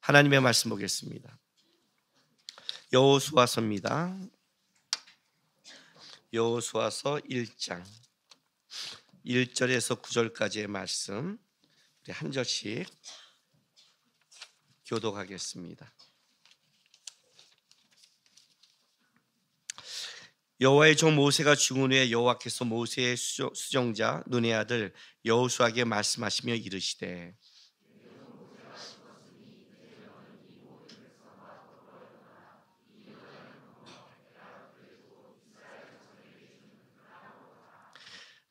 하나님의 말씀 보겠습니다. 여호수아서입니다. 여호수아서 1장 1절에서 9절까지의 말씀 우리 한 절씩 교독하겠습니다. 여호와의 종 모세가 죽은 후에 여호와께서 모세의 수종자 눈의 아들 여호수아에게 말씀하시며 이르시되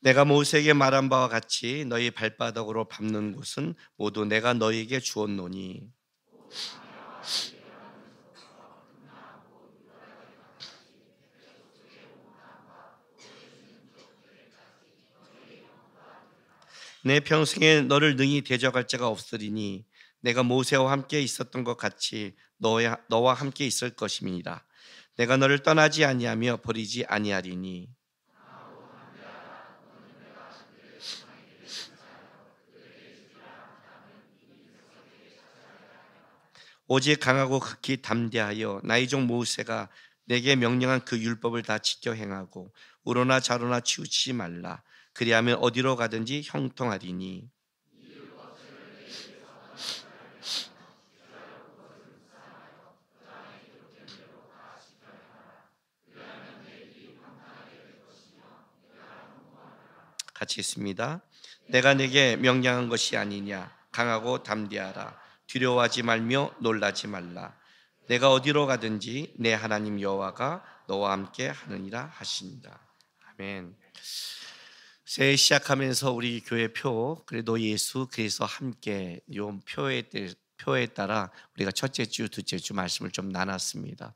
내가 모세에게 말한 바와 같이 너희 발바닥으로 밟는 곳은 모두 내가 너희에게 주었노니 내 평생에 너를 능히 대적할 자가 없으리니 내가 모세와 함께 있었던 것 같이 너와 함께 있을 것임이니라. 내가 너를 떠나지 아니하며 버리지 아니하리니 오직 강하고 극히 담대하여 나의 종 모세가 내게 명령한 그 율법을 다 지켜 행하고 우로나 좌로나 치우치지 말라. 그리하면 어디로 가든지 형통하리니 같이 있습니다. 내가 내게 명령한 것이 아니냐. 강하고 담대하라. 두려워하지 말며 놀라지 말라. 내가 어디로 가든지 내 하나님 여호와가 너와 함께 하느니라 하신다. 아멘. 새해 시작하면서 우리 교회 표 그래도 예수 그래서 함께 요 표에 따라 우리가 첫째 주, 둘째 주 말씀을 좀 나눴습니다.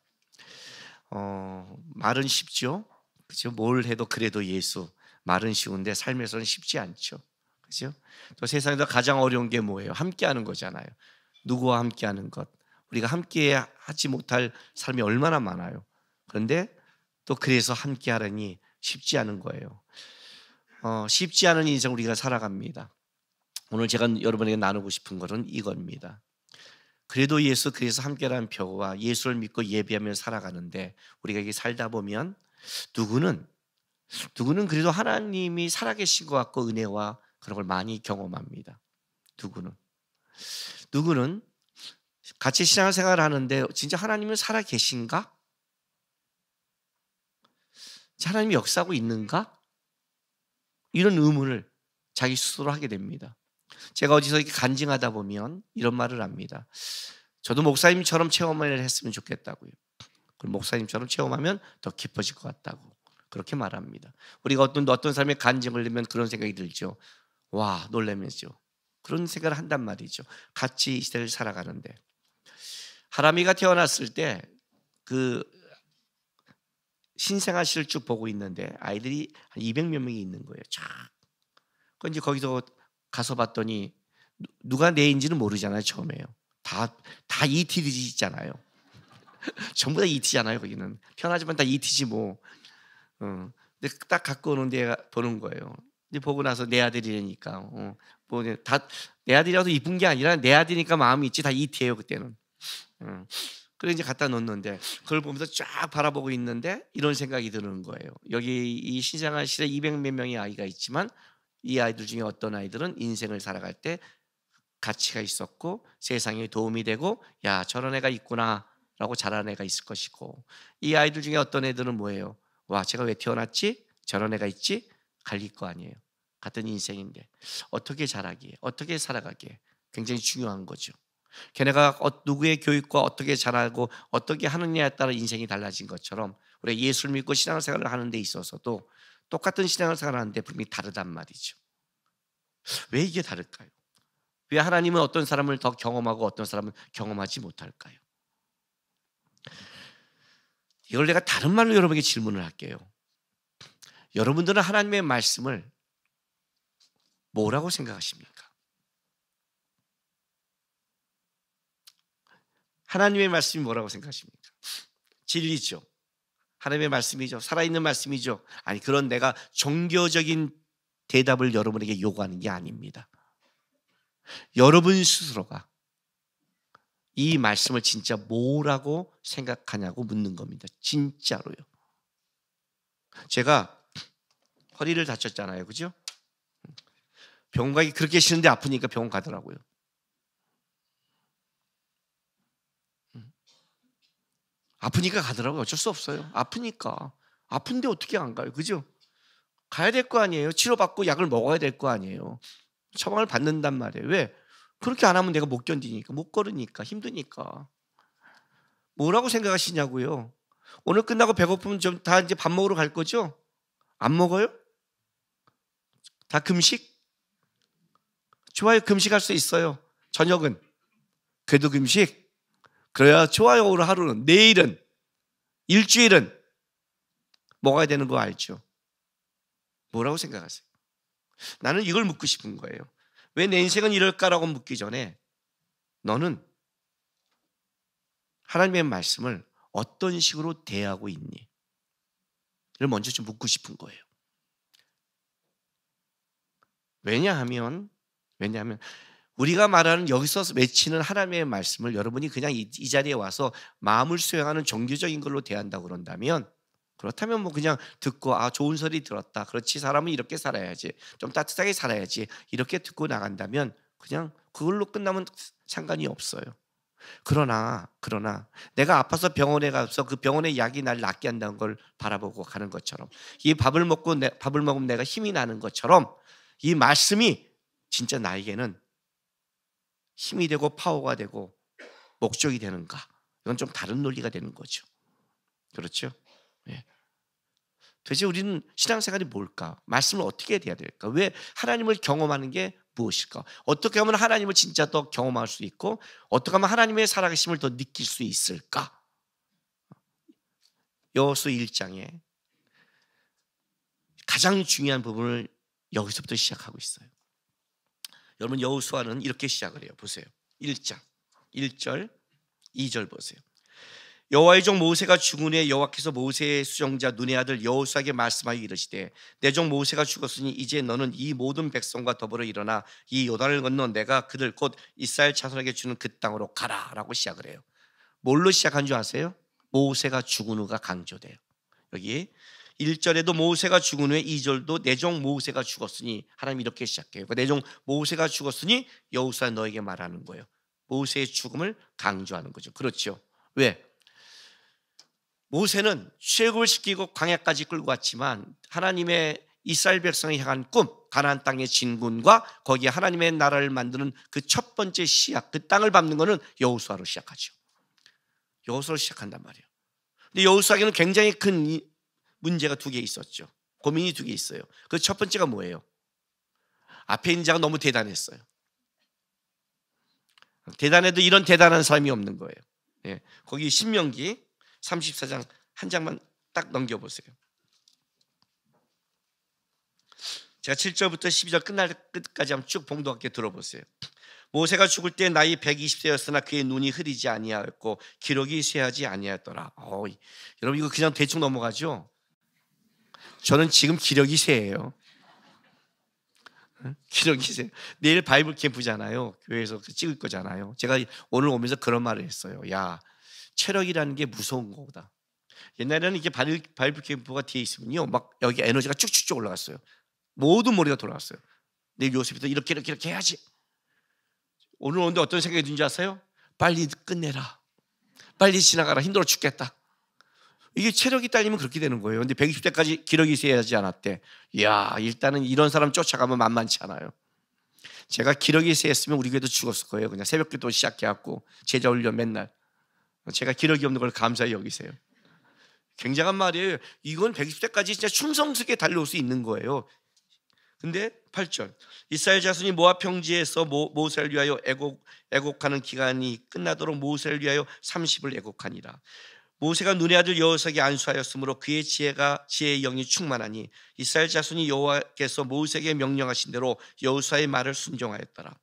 말은 쉽죠. 그렇죠? 뭘 해도 그래도 예수. 말은 쉬운데 삶에서는 쉽지 않죠. 그렇죠? 또 세상에서 가장 어려운 게 뭐예요? 함께하는 거잖아요. 누구와 함께하는 것. 우리가 함께 하지 못할 삶이 얼마나 많아요. 그런데 또 그래서 함께하려니 쉽지 않은 거예요. 쉽지 않은 인생 우리가 살아갑니다. 오늘 제가 여러분에게 나누고 싶은 것은 이겁니다. 그래도 예수 그래서 함께라는 표와 예수를 믿고 예배하며 살아가는데 우리가 이게 살다 보면 누구는 그래도 하나님이 살아계신 것 같고 은혜와 그런 걸 많이 경험합니다. 누구는 같이 신앙생활을 하는데 진짜 하나님은 살아계신가? 하나님이 역사하고 있는가? 이런 의문을 자기 스스로 하게 됩니다. 제가 어디서 이렇게 간증하다 보면 이런 말을 합니다. 저도 목사님처럼 체험을 했으면 좋겠다고요. 그럼 목사님처럼 체험하면 더 깊어질 것 같다고 그렇게 말합니다. 우리가 어떤 사람의 간증을 내면 그런 생각이 들죠. 와, 놀라면서 그런 생각을 한단 말이죠. 같이 이 시대를 살아가는데 하람이가 태어났을 때 그 신생아실을 쭉 보고 있는데 아이들이 한 200몇 명이 있는 거예요. 쫙. 그런데 거기서 가서 봤더니 누가 내인지는 모르잖아요. 처음에요. 다 ET잖아요. 전부 다 ET잖아요. 거기는 편하지만 다 ET지 뭐. 근데 딱 갖고 오는데 보는 거예요. 근데 보고 나서 내 아들이라니까. 뭐 다 내 아들이라도 이쁜 게 아니라 내 아들이니까 마음이 있지 다 ET예요 그때는. 그래 이제 갖다 놓는데 그걸 보면서 쫙 바라보고 있는데 이런 생각이 드는 거예요. 여기 이 신생아실에 200몇 명의 아이가 있지만 이 아이들 중에 어떤 아이들은 인생을 살아갈 때 가치가 있었고 세상에 도움이 되고 야 저런 애가 있구나라고 자라는 애가 있을 것이고 이 아이들 중에 어떤 애들은 뭐예요? 와 제가 왜 태어났지? 저런 애가 있지? 갈릴 거 아니에요. 같은 인생인데 어떻게 자라기에 어떻게 살아가기에 굉장히 중요한 거죠. 걔네가 누구의 교육과 어떻게 자라고 어떻게 하느냐에 따라 인생이 달라진 것처럼 우리가 예수를 믿고 신앙생활을 하는 데 있어서도 똑같은 신앙생활을 하는데 분명히 다르단 말이죠. 왜 이게 다를까요? 왜 하나님은 어떤 사람을 더 경험하고 어떤 사람은 경험하지 못할까요? 이걸 내가 다른 말로 여러분에게 질문을 할게요. 여러분들은 하나님의 말씀을 뭐라고 생각하십니까? 하나님의 말씀이 뭐라고 생각하십니까? 진리죠. 하나님의 말씀이죠. 살아있는 말씀이죠. 아니 그런 내가 종교적인 대답을 여러분에게 요구하는 게 아닙니다. 여러분 스스로가 이 말씀을 진짜 뭐라고 생각하냐고 묻는 겁니다. 진짜로요. 제가 허리를 다쳤잖아요. 그죠? 병원 가기 그렇게 싫은데 아프니까 병원 가더라고요. 아프니까 가더라고요. 어쩔 수 없어요. 아프니까. 아픈데 어떻게 안 가요? 그죠? 가야 될 거 아니에요. 치료받고 약을 먹어야 될 거 아니에요. 처방을 받는단 말이에요. 왜? 그렇게 안 하면 내가 못 견디니까, 못 걸으니까, 힘드니까. 뭐라고 생각하시냐고요. 오늘 끝나고 배고프면 좀 다 이제 밥 먹으러 갈 거죠? 안 먹어요? 다 금식? 좋아요. 금식할 수 있어요. 저녁은 그래도 금식? 그래야 좋아요. 오늘 하루는. 내일은, 일주일은 먹어야 되는 거 알죠? 뭐라고 생각하세요? 나는 이걸 묻고 싶은 거예요. 왜 내 인생은 이럴까라고 묻기 전에 너는 하나님의 말씀을 어떤 식으로 대하고 있니? 를 먼저 좀 묻고 싶은 거예요. 왜냐하면 우리가 말하는 여기서 맺히는 하나님의 말씀을 여러분이 그냥 이 자리에 와서 마음을 수용하는 종교적인 걸로 대한다고 그런다면, 그렇다면 뭐 그냥 듣고 좋은 소리 들었다. 그렇지, 사람은 이렇게 살아야지. 좀 따뜻하게 살아야지. 이렇게 듣고 나간다면 그냥 그걸로 끝나면 상관이 없어요. 그러나 내가 아파서 병원에 가서 그 병원의 약이 날 낫게 한다는 걸 바라보고 가는 것처럼, 이 밥을 먹으면 내가 힘이 나는 것처럼 이 말씀이 진짜 나에게는 힘이 되고 파워가 되고 목적이 되는가? 이건 좀 다른 논리가 되는 거죠. 그렇죠? 네. 도대체 우리는 신앙생활이 뭘까? 말씀을 어떻게 해야 될까? 왜 하나님을 경험하는 게 무엇일까? 어떻게 하면 하나님을 진짜 더 경험할 수 있고, 어떻게 하면 하나님의 살아계심을 더 느낄 수 있을까? 여호수아 1장에 가장 중요한 부분을 여기서부터 시작하고 있어요. 여러분, 여호수아는 이렇게 시작을 해요. 보세요. 1장 1절 2절 보세요. 여호와의 종 모세가 죽은 후에 여호와께서 모세의 수종자 눈의 아들 여호수아에게 말씀하여 이르시되, 내 종 모세가 죽었으니 이제 너는 이 모든 백성과 더불어 일어나 이 요단을 건너 내가 그들 곧 이스라엘 자손에게 주는 그 땅으로 가라라고 시작을 해요. 뭘로 시작한 줄 아세요? 모세가 죽은 후가 강조돼요. 여기 1절에도 모세가 죽은 후에 2절도 내 종 모세가 죽었으니, 하나님 이렇게 시작해요. 내 종 모세가 죽었으니 여호수아 너에게 말하는 거예요. 모세의 죽음을 강조하는 거죠. 그렇죠. 왜? 모세는 출애굽을 시키고 광야까지 끌고 왔지만 하나님의 이스라엘 백성을 향한 꿈, 가나안 땅의 진군과 거기에 하나님의 나라를 만드는 그 첫 번째 시작, 그 땅을 밟는 것은 여호수아로 시작하죠. 여호수아로 시작한단 말이에요. 근데 여호수아에게는 굉장히 큰 문제가 두 개 있었죠. 고민이 두 개 있어요. 그 첫 번째가 뭐예요? 앞에 있는 자가 너무 대단했어요. 대단해도 이런 대단한 사람이 없는 거예요. 예, 거기 신명기 34장 한 장만 딱 넘겨보세요. 제가 7절부터 12절 끝날 끝까지 한번 쭉 봉독하게 들어보세요. 모세가 죽을 때 나이 120세였으나 그의 눈이 흐리지 아니하였고 기록이 쇠하지 아니하였더라. 여러분 이거 그냥 대충 넘어가죠? 저는 지금 기력이 쇠예요. 기력이 쇠. 내일 바이블 캠프잖아요. 교회에서 찍을 거잖아요. 제가 오늘 오면서 그런 말을 했어요. 야, 체력이라는 게 무서운 거다. 옛날에는 이게 바이블 캠프가 뒤에 있으면요, 막 여기 에너지가 쭉쭉쭉 올라갔어요. 모든 머리가 돌아갔어요. 내일 요셉부터 이렇게 해야지. 오늘 오는데 어떤 생각이 드는지 아세요? 빨리 끝내라. 빨리 지나가라. 힘들어 죽겠다. 이게 체력이 딸리면 그렇게 되는 거예요. 근데 120대까지 기력이 세야지 않았대. 이야, 일단은 이런 사람 쫓아가면 만만치 않아요. 제가 기력이 세했으면 우리 교회도 죽었을 거예요. 그냥 새벽기도 시작해갖고 제자 훈련 맨날. 제가 기력이 없는 걸 감사히 여기세요. 굉장한 말이에요. 이건 120대까지 진짜 충성스럽게 달려올 수 있는 거예요. 근데 8절, 이스라엘 자손이 모압 평지에서 모세를 위하여 애곡하는 기간이 끝나도록 모세를 위하여 30을 애곡하니라. 모세가 눈의 아들 여호수아에게 안수하였으므로 그의 지혜의 영이 충만하니 이스라엘 자손이 여호와께서 모세에게 명령하신 대로 여호수아의 말을 순종하였더라.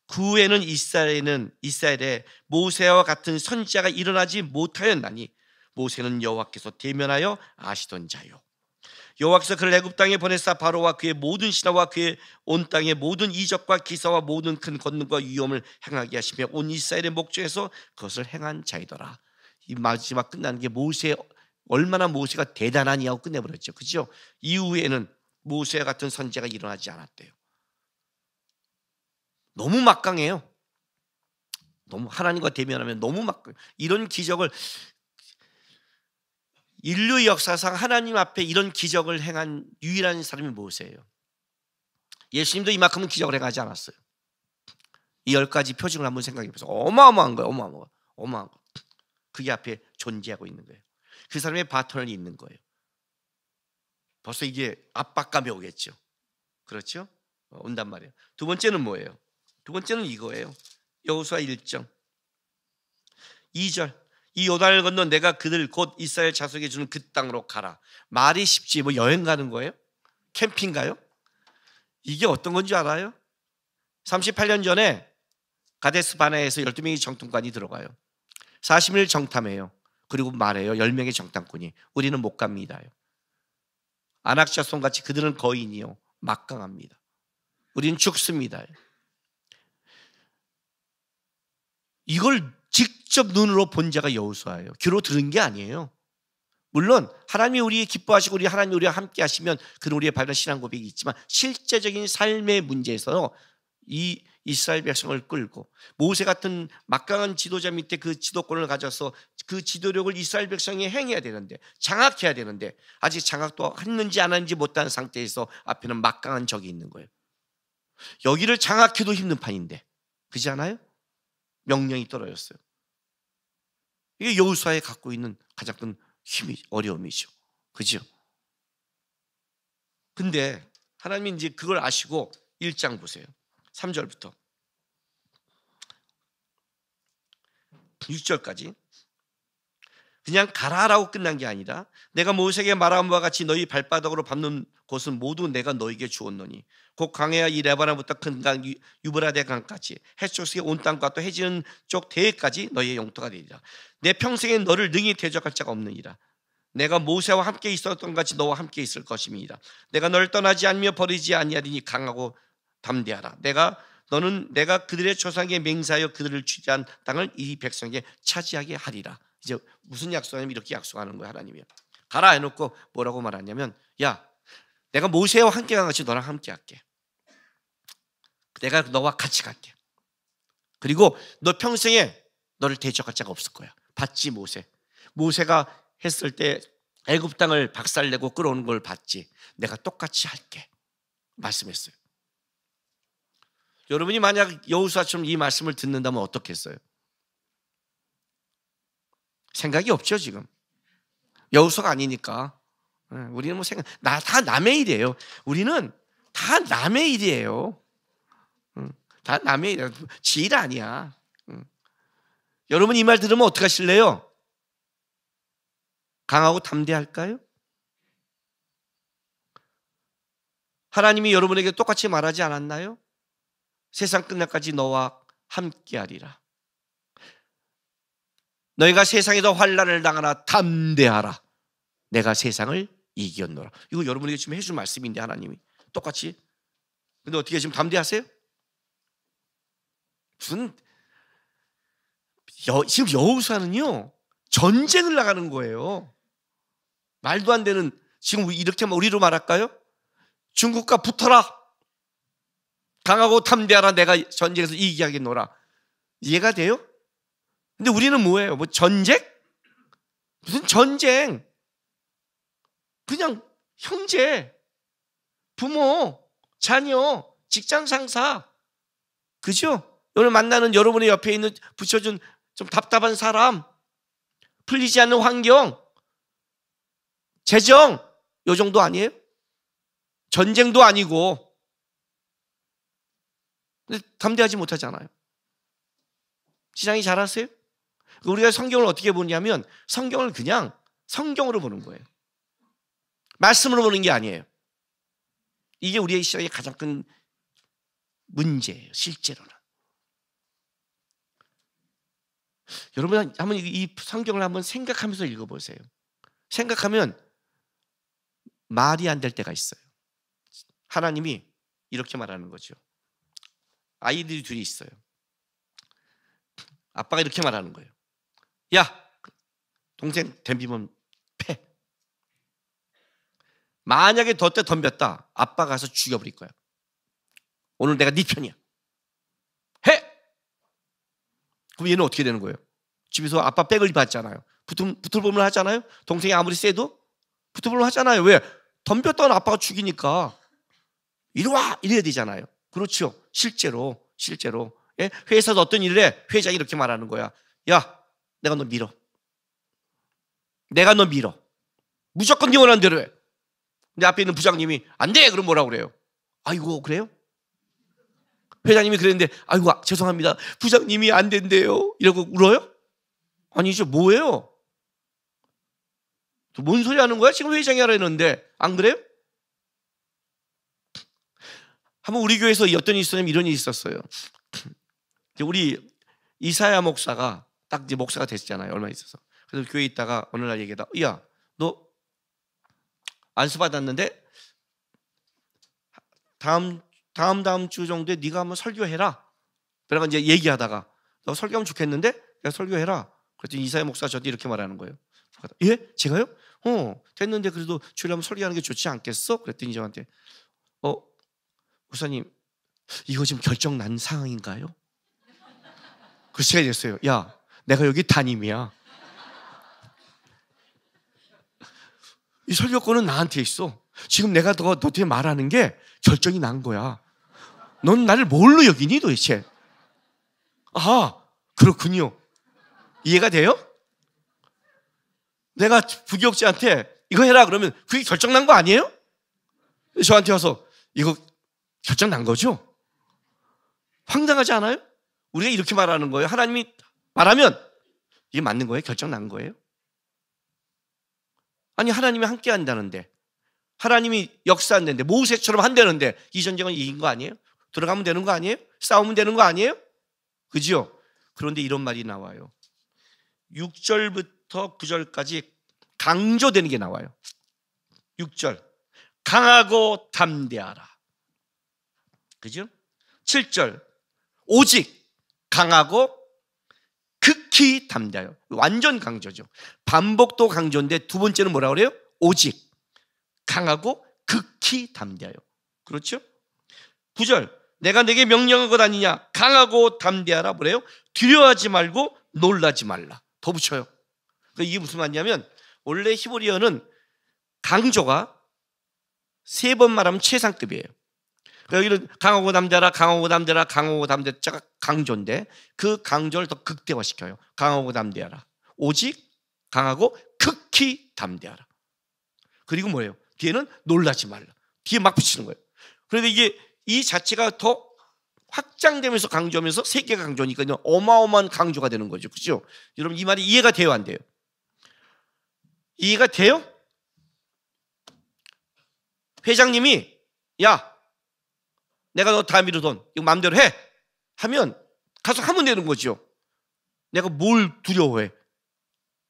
그 후에는 이스라엘에 모세와 같은 선지자가 일어나지 못하였나니 모세는 여호와께서 대면하여 아시던 자요. 여호와께서 그를 애굽 땅에 보내사 바로와 그의 모든 신하와 그의 온 땅의 모든 이적과 기사와 모든 큰 권능과 위엄을 행하게 하시며 온 이스라엘의 목전에서 그것을 행한 자이더라. 이 마지막 끝나는 게 모세, 얼마나 모세가 대단하니 하고 끝내버렸죠. 그죠? 이후에는 모세 같은 선지자가 일어나지 않았대요. 너무 막강해요. 너무 하나님과 대면하면 너무 막강. 이런 기적을, 인류 역사상 하나님 앞에 이런 기적을 행한 유일한 사람이 모세예요. 예수님도 이만큼은 기적을 행하지 않았어요. 이 10가지 표징을 한번 생각해 보세요. 어마어마한 거예요. 어마어마한 거. 그게 앞에 존재하고 있는 거예요. 그 사람의 바톤이 있는 거예요. 벌써 이게 압박감이 오겠죠. 그렇죠? 온단 말이에요. 두 번째는 뭐예요? 두 번째는 이거예요. 여호수아 1장 2절. 이 요단을 건너 내가 그들 곧 이스라엘 자손에게 주는 그 땅으로 가라. 말이 쉽지 뭐 여행 가는 거예요? 캠핑 가요? 이게 어떤 건지 알아요? 38년 전에 가데스 바네아에서 12명의 정탐관이 들어가요. 40일 정탐해요. 그리고 말해요. 10명의 정탐꾼이 우리는 못 갑니다. 안악자손같이 그들은 거인이요 막강합니다. 우리는 죽습니다. 이걸 직접 눈으로 본 자가 여호수아예요. 귀로 들은 게 아니에요. 물론 하나님이 우리 기뻐하시고 하나님이 우리와 함께 하시면 그는 우리의 바른 신앙 고백이 있지만 실제적인 삶의 문제에서 이 이스라엘 백성을 끌고 모세 같은 막강한 지도자 밑에 그 지도권을 가져서 그 지도력을 이스라엘 백성이 행해야 되는데, 장악해야 되는데 아직 장악도 했는지 안 했는지 못한 상태에서 앞에는 막강한 적이 있는 거예요. 여기를 장악해도 힘든 판인데, 그렇지 않아요? 명령이 떨어졌어요. 이게 여호수아에 갖고 있는 가장 큰 힘이, 어려움이죠. 그죠? 근데 하나님이 이제 그걸 아시고 1장 보세요. 3절부터 6절까지 그냥 가라라고 끝난 게 아니라 내가 모세에게 말한 바와 같이 너희 발바닥으로 밟는 곳은 모두 내가 너에게 주었노니 곧 강해야 이 레바논부터 큰 강 유브라데 강까지 해초스의 온 땅과 또 해지는 쪽 대해까지 너희의 영토가 되리라. 내 평생에 너를 능히 대적할 자가 없느니라. 내가 모세와 함께 있었던 같이 너와 함께 있을 것임이니라. 내가 너를 떠나지 않으며 버리지 아니하리니 강하고 담대하라. 내가 그들의 조상에게 맹세하여 그들을 취한 땅을 이 백성에게 차지하게 하리라. 이제 무슨 약속하냐면 이렇게 약속하는 거예요. 하나님이 가라 해놓고 뭐라고 말하냐면, 야, 내가 모세와 함께 간 같이 너랑 함께 할게. 내가 너와 같이 갈게. 그리고 너 평생에 너를 대적할 자가 없을 거야. 봤지? 모세가 했을 때 애굽 땅을 박살내고 끌어오는 걸 봤지? 내가 똑같이 할게 말씀했어요. 여러분이 만약 여호수아처럼 이 말씀을 듣는다면 어떻겠어요? 생각이 없죠. 지금 여호수아가 아니니까. 우리는 뭐 다 남의 일이에요. 우리는 다 남의 일이에요. 다 남의 일, 지 일 아니야. 여러분 이 말 들으면 어떻게 하실래요? 강하고 담대할까요? 하나님이 여러분에게 똑같이 말하지 않았나요? 세상 끝날까지 너와 함께하리라. 너희가 세상에서 환난을 당하나 담대하라. 내가 세상을 이겼노라. 이거 여러분에게 지금 해준 말씀인데 하나님이 똑같이. 근데 어떻게 지금 담대하세요? 지금 여호수아는요 전쟁을 나가는 거예요. 말도 안 되는, 지금 이렇게 우리로 말할까요? 중국과 붙어라. 강하고 담대하라. 내가 전쟁에서 이기게 하겠노라. 이해가 돼요? 근데 우리는 뭐예요? 뭐 전쟁? 무슨 전쟁? 그냥 형제, 부모, 자녀, 직장 상사, 그죠? 오늘 만나는 여러분의 옆에 있는 붙여준 좀 답답한 사람, 풀리지 않는 환경, 재정, 요 정도 아니에요? 전쟁도 아니고. 근데 담대하지 못하잖아요. 시장이 잘하세요? 우리가 성경을 어떻게 보냐면 성경을 그냥 성경으로 보는 거예요. 말씀으로 보는 게 아니에요. 이게 우리의 시장의 가장 큰 문제예요. 실제로는. 여러분 한번 이 성경을 한번 생각하면서 읽어보세요. 생각하면 말이 안 될 때가 있어요. 하나님이 이렇게 말하는 거죠. 아이들이 둘이 있어요. 아빠가 이렇게 말하는 거예요. 야, 동생 덤비면 패. 만약에 더 때 덤볐다, 아빠가 가서 죽여버릴 거야. 오늘 내가 네 편이야. 해! 그럼 얘는 어떻게 되는 거예요? 집에서 아빠 백을 받잖아요. 붙어보면 하잖아요. 동생이 아무리 세도 붙어보면 하잖아요. 왜? 덤볐다가 아빠가 죽이니까 이리 와! 이래야 되잖아요. 그렇죠. 실제로 예? 회사에서 어떤 일을 해, 회장이 이렇게 말하는 거야. 야, 내가 너 밀어. 무조건 네 원하는 대로 해. 내 앞에 있는 부장님이 안 돼! 그럼 뭐라고 그래요? 아이고, 그래요? 회장님이 그랬는데 아이고, 죄송합니다, 부장님이 안 된대요. 이러고 울어요? 아니죠. 뭐예요? 뭔 소리 하는 거야? 지금 회장이 하라 했는데. 안 그래요? 한번 우리 교회에서 어떤 일이 있었냐면 이런 일이 있었어요. 우리 이사야 목사가 딱 이제 목사가 됐잖아요. 얼마 있어서. 그래서 교회에 있다가 어느 날 얘기하다, 야, 너 안수 받았는데 다음 주 정도에 네가 한번 설교해라. 그래가 이제 얘기하다가 너 설교하면 좋겠는데 내가 설교해라. 그랬더니 이사야 목사가 저한테 이렇게 말하는 거예요. 예? 제가요? 됐는데 그래도 주일에 한번 설교하는 게 좋지 않겠어? 그랬더니 저한테 목사님, 이거 지금 결정 난 상황인가요? 그래서 제가 이랬어요. 야, 내가 여기 담임이야. 이 설교권은 나한테 있어. 지금 내가 너한테 말하는 게 결정이 난 거야. 넌 나를 뭘로 여기니 도대체? 아, 그렇군요. 이해가 돼요? 내가 부교육자한테 이거 해라 그러면 그게 결정 난 거 아니에요? 저한테 와서 이거 결정 난 거죠? 황당하지 않아요? 우리가 이렇게 말하는 거예요. 하나님이 말하면 이게 맞는 거예요? 결정 난 거예요? 아니, 하나님이 함께 한다는데, 하나님이 역사한다는데, 모세처럼 한다는데 이 전쟁은 이긴 거 아니에요? 들어가면 되는 거 아니에요? 싸우면 되는 거 아니에요? 그죠? 그런데 이런 말이 나와요. 6절부터 9절까지 강조되는 게 나와요. 6절, 강하고 담대하라. 그죠? 7절, 오직 강하고 극히 담대하여. 완전 강조죠. 반복도 강조인데 두 번째는 뭐라고 그래요? 오직 강하고 극히 담대하여. 그렇죠? 9절, 내가 내게 명령한 것 아니냐? 강하고 담대하라. 뭐래요? 두려워하지 말고 놀라지 말라. 더 붙여요. 이게 무슨 말이냐면, 원래 히브리어는 강조가 3번 말하면 최상급이에요. 여기는 강하고 담대하라, 강하고 담대하라, 강하고 담대자가 강조인데 그 강조를 더 극대화시켜요. 강하고 담대하라. 오직 강하고 극히 담대하라. 그리고 뭐예요? 뒤에는 놀라지 말라. 뒤에 막 붙이는 거예요. 그런데 이게 이 자체가 더 확장되면서 강조하면서 3개가 강조니까 어마어마한 강조가 되는 거죠. 그렇죠? 여러분, 이 말이 이해가 돼요, 안 돼요? 이해가 돼요? 회장님이 야, 내가 너 다 밀어돈 이거 마음대로 해 하면 가서 하면 되는 거죠. 내가 뭘 두려워해?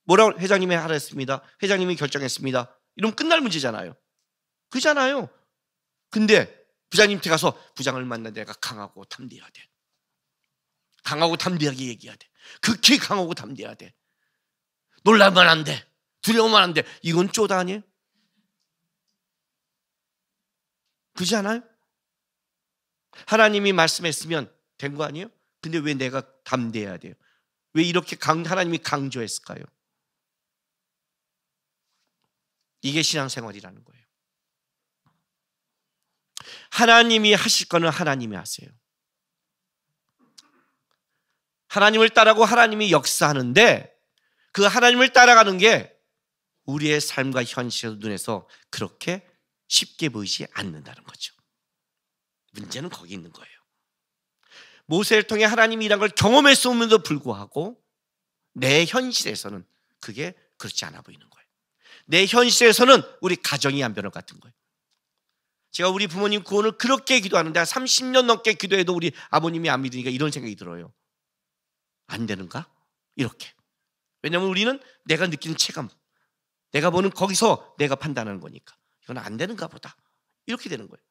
뭐라고? 회장님이 하라 했습니다. 회장님이 결정했습니다. 이러면 끝날 문제잖아요. 그잖아요. 근데 부장님한테 가서 부장을 만나 내가 강하고 담대해야 돼. 강하고 담대하게 얘기해야 돼. 극히 강하고 담대해야 돼. 놀라면 안 돼. 두려우면 안 돼. 이건 쪼다 아니에요? 그렇지 않아요? 하나님이 말씀했으면 된 거 아니에요? 근데 왜 내가 담대해야 돼요? 왜 이렇게 하나님이 강조했을까요? 이게 신앙생활이라는 거예요. 하나님이 하실 거는 하나님이 하세요. 하나님을 따라고 하나님이 역사하는데 그 하나님을 따라가는 게 우리의 삶과 현실 눈에서 그렇게 쉽게 보이지 않는다는 거죠. 문제는 거기 있는 거예요. 모세를 통해 하나님이 일한 걸 경험했음에도 불구하고 내 현실에서는 그게 그렇지 않아 보이는 거예요. 내 현실에서는 우리 가정이 안 변할 것 같은 거예요. 제가 우리 부모님 구원을 그렇게 기도하는데 30년 넘게 기도해도 우리 아버님이 안 믿으니까 이런 생각이 들어요. 안 되는가? 이렇게. 왜냐하면 우리는 내가 느끼는 체감, 내가 보는 거기서 내가 판단하는 거니까. 이건 안 되는가 보다. 이렇게 되는 거예요.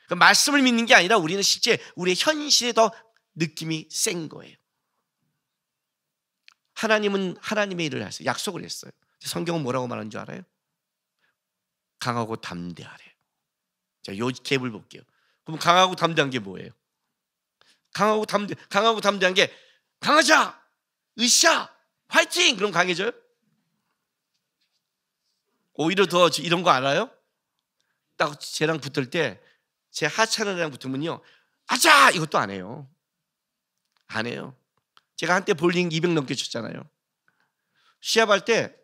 그러니까 말씀을 믿는 게 아니라 우리는 실제 우리의 현실에 더 느낌이 센 거예요. 하나님은 하나님의 일을 하세요. 약속을 했어요. 성경은 뭐라고 말하는 줄 알아요? 강하고 담대하래. 자, 요 갭을 볼게요. 그럼 강하고 담대한 게 뭐예요? 강하고 담대한 게 강하자, 으쌰, 화이팅! 그럼 강해져요? 오히려 더 이런 거 알아요? 딱 쟤랑 붙을 때 제 하찮은 애랑 붙으면요, 아자! 이것도 안 해요. 안 해요. 제가 한때 볼링 200 넘게 쳤잖아요. 시합할 때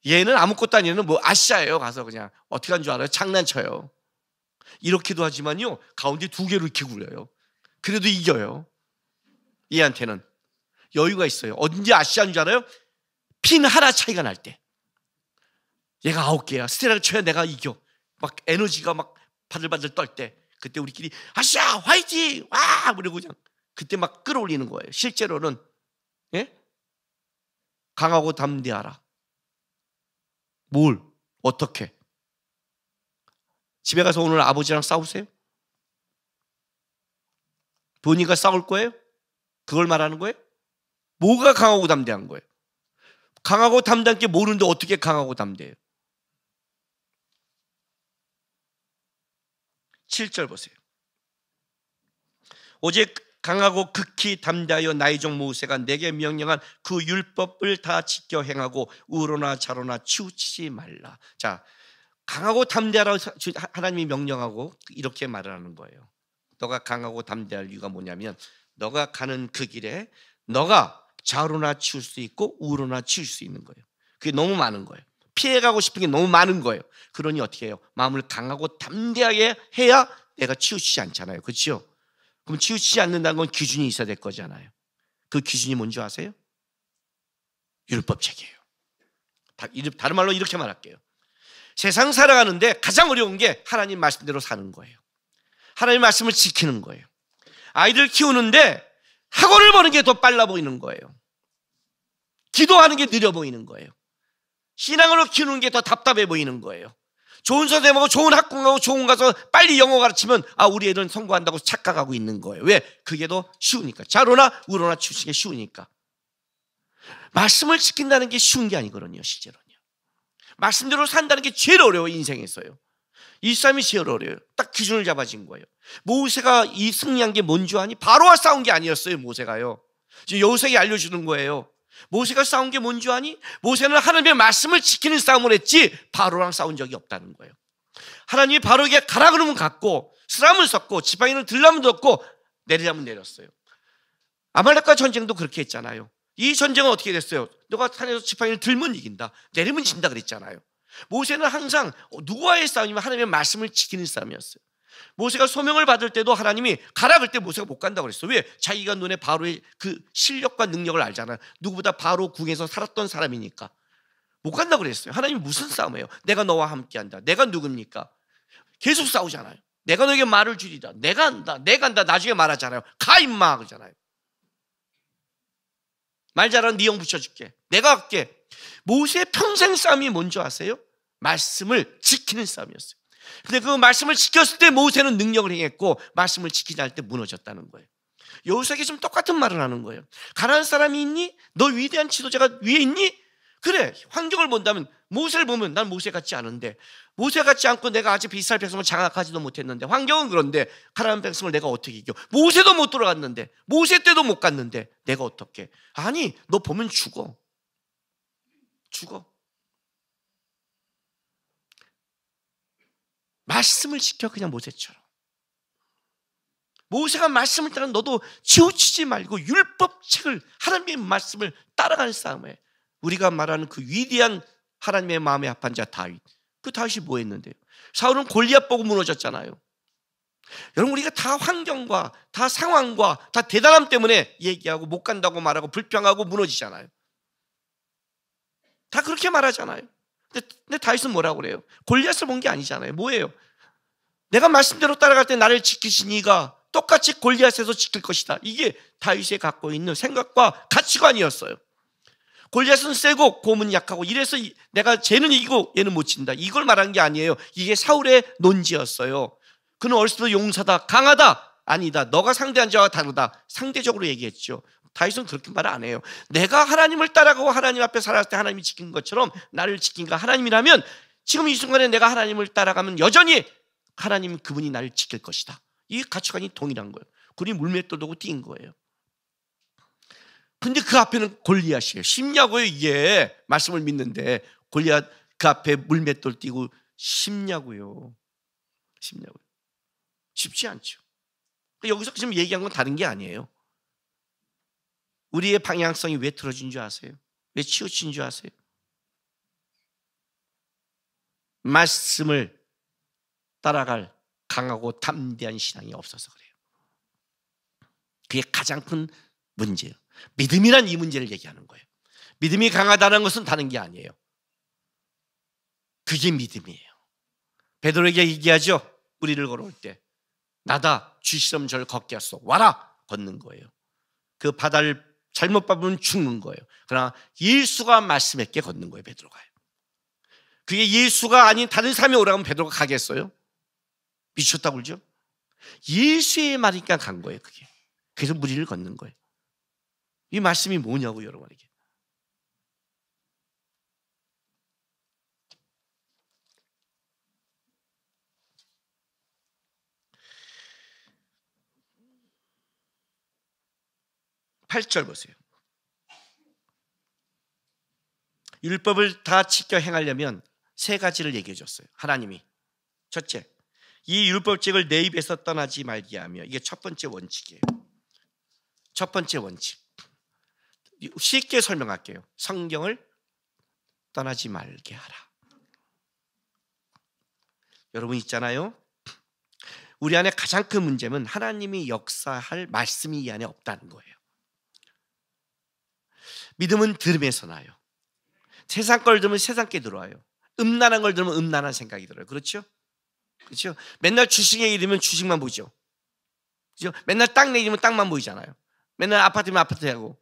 얘는 아무것도 아니에요. 뭐 아시아예요. 가서 그냥 어떻게 한 줄 알아요? 장난쳐요. 이렇게도 하지만요, 가운데 두 개로 이렇게 굴려요. 그래도 이겨요. 얘한테는 여유가 있어요. 언제 아시아인 줄 알아요? 핀 하나 차이가 날 때. 얘가 9개야. 스테라를 쳐야 내가 이겨. 막 에너지가 막 바들바들 떨 때, 그때 우리끼리 아시아 화이팅! 와! 그러고 그냥 그때 막 끌어올리는 거예요. 실제로는 예? 강하고 담대하라. 뭘? 어떻게? 집에 가서 오늘 아버지랑 싸우세요? 본인과 싸울 거예요? 그걸 말하는 거예요? 뭐가 강하고 담대한 거예요? 강하고 담대한 게 모르는데 어떻게 강하고 담대해요? 7절 보세요. 오직 강하고 극히 담대하여 나의 종 모세가 내게 명령한 그 율법을 다 지켜 행하고 우로나 좌로나 치우치지 말라. 자, 강하고 담대하라고 하나님이 명령하고 이렇게 말을 하는 거예요. 너가 강하고 담대할 이유가 뭐냐면, 너가 가는 그 길에 너가 좌로나 치울 수 있고 우로나 치울 수 있는 거예요. 그게 너무 많은 거예요. 피해가고 싶은 게 너무 많은 거예요. 그러니 어떻게 해요? 마음을 강하고 담대하게 해야 내가 치우치지 않잖아요. 그렇죠? 그럼 치우치지 않는다는 건 기준이 있어야 될 거잖아요. 그 기준이 뭔지 아세요? 율법책이에요. 다른 말로 이렇게 말할게요. 세상 살아가는데 가장 어려운 게 하나님 말씀대로 사는 거예요. 하나님 말씀을 지키는 거예요. 아이들 키우는데 학원을 보는 게 더 빨라 보이는 거예요. 기도하는 게 느려 보이는 거예요. 신앙으로 키우는 게 더 답답해 보이는 거예요. 좋은 선생님하고 좋은 학교하고 좋은 가서 빨리 영어 가르치면 우리 애들은 성공한다고 착각하고 있는 거예요. 왜? 그게 더 쉬우니까. 좌로나 우로나 치우치는 게 쉬우니까. 말씀을 지킨다는 게 쉬운 게 아니거든요. 실제로는요. 말씀대로 산다는 게 제일 어려워요. 인생에서요. 이 싸움이 제일 어려워요. 딱 기준을 잡아진 거예요. 모세가 이 승리한 게 뭔지 아니? 바로와 싸운 게 아니었어요. 모세가요. 지금 여호수아에게 알려주는 거예요. 모세가 싸운 게 뭔지 아니? 모세는 하나님의 말씀을 지키는 싸움을 했지 바로랑 싸운 적이 없다는 거예요. 하나님이 바로에게 가라 그러면 갔고, 쓰라면 썼고, 지팡이는 들라면 들었고, 내리라면 내렸어요. 아말렉과 전쟁도 그렇게 했잖아요. 이 전쟁은 어떻게 됐어요? 너가 산에서 지팡이를 들면 이긴다, 내리면 진다 그랬잖아요. 모세는 항상 누구와의 싸움이면 하나님의 말씀을 지키는 싸움이었어요. 모세가 소명을 받을 때도 하나님이 가라 그럴 때 모세가 못 간다고 그랬어요. 왜? 자기가 눈에 바로의 그 실력과 능력을 알잖아요. 누구보다 바로 궁에서 살았던 사람이니까 못 간다고 그랬어요. 하나님이 무슨 싸움이에요? 내가 너와 함께한다. 내가 누굽니까? 계속 싸우잖아요. 내가 너에게 말을 주리라. 내가 한다. 내가 한다. 나중에 말하잖아요. 가 임마 그러잖아요. 말 잘하는 네 형 붙여줄게. 내가 할게. 모세의 평생 싸움이 뭔지 아세요? 말씀을 지키는 싸움이었어요. 근데 그 말씀을 지켰을 때 모세는 능력을 행했고, 말씀을 지키지 않을 때 무너졌다는 거예요. 여호수아에게 좀 똑같은 말을 하는 거예요. 가난한 사람이 있니? 너 위대한 지도자가 위에 있니? 그래, 환경을 본다면 모세를 보면 난 모세 같지 않은데, 모세 같지 않고 내가 아직 이스라엘 백성을 장악하지도 못했는데, 환경은 그런데 가난한 백성을 내가 어떻게 이겨? 모세도 못 들어갔는데, 모세 때도 못 갔는데 내가 어떻게? 아니, 너 보면 죽어. 말씀을 지켜. 그냥 모세처럼. 모세가 말씀을 따라 너도 치우치지 말고 율법책을, 하나님의 말씀을 따라가는 싸움에, 우리가 말하는 그 위대한 하나님의 마음에 합한 자 다윗, 그 다윗이 뭐 했는데요? 사울은 골리앗 보고 무너졌잖아요. 여러분, 우리가 다 환경과 다 상황과 다 대단함 때문에 얘기하고 못 간다고 말하고 불평하고 무너지잖아요. 다 그렇게 말하잖아요. 근데 다윗은 뭐라고 그래요? 골리앗을 본 게 아니잖아요. 뭐예요? 내가 말씀대로 따라갈 때 나를 지키신 이가 똑같이 골리앗에서 지킬 것이다. 이게 다윗이 갖고 있는 생각과 가치관이었어요. 골리앗은 세고 곰은 약하고 이래서 내가 쟤는 이기고 얘는 못 친다, 이걸 말한 게 아니에요. 이게 사울의 논지였어요. 그는 어렸을 때 용사다, 강하다, 아니다, 너가 상대한 자와 다르다, 상대적으로 얘기했죠. 다윗은 그렇게 말 안 해요. 내가 하나님을 따라가고 하나님 앞에 살았을 때 하나님이 지킨 것처럼 나를 지킨가 하나님이라면 지금 이 순간에 내가 하나님을 따라가면 여전히 하나님 그분이 나를 지킬 것이다. 이 가치관이 동일한 거예요. 그리 물맷돌 두고 뛴 거예요. 근데 그 앞에는 골리앗이에요. 쉽냐고요 이게? 말씀을 믿는데 골리앗 그 앞에 물맷돌 띄고 쉽냐고요? 쉽냐고요? 쉽지 않죠. 여기서 지금 얘기한 건 다른 게 아니에요. 우리의 방향성이 왜 틀어진 줄 아세요? 왜 치우친 줄 아세요? 말씀을 따라갈 강하고 담대한 신앙이 없어서 그래요. 그게 가장 큰 문제예요. 믿음이란 이 문제를 얘기하는 거예요. 믿음이 강하다는 것은 다른 게 아니에요. 그게 믿음이에요. 베드로에게 얘기하죠. 우리를 걸어올 때 나다 쥐시럼 절 걷게 하소, 와라, 걷는 거예요. 그 바다를 잘못 밟으면 죽는 거예요. 그러나 예수가 말씀했기에 걷는 거예요. 베드로가요. 그게 예수가 아닌 다른 사람이 오라면 베드로가 가겠어요? 미쳤다고 그러죠? 예수의 말이니까 간 거예요. 그게. 그래서 무리를 걷는 거예요. 이 말씀이 뭐냐고 여러분에게. 팔 절 보세요. 율법을 다 지켜 행하려면 세 가지를 얘기해 줬어요. 하나님이. 첫째, 이 율법책을 내 입에서 떠나지 말게 하며, 이게 첫 번째 원칙이에요. 첫 번째 원칙. 쉽게 설명할게요. 성경을 떠나지 말게 하라. 여러분 있잖아요. 우리 안에 가장 큰 문제는 하나님이 역사할 말씀이 이 안에 없다는 거예요. 믿음은 들음에서 나요. 세상 걸 들으면 세상 게 들어와요. 음란한 걸 들으면 음란한 생각이 들어요. 그렇죠? 그렇죠? 맨날 주식 얘기 들으면 주식만 보죠. 그렇죠? 맨날 땅 얘기 들으면 땅만 보이잖아요. 맨날 아파트면 아파트 하고,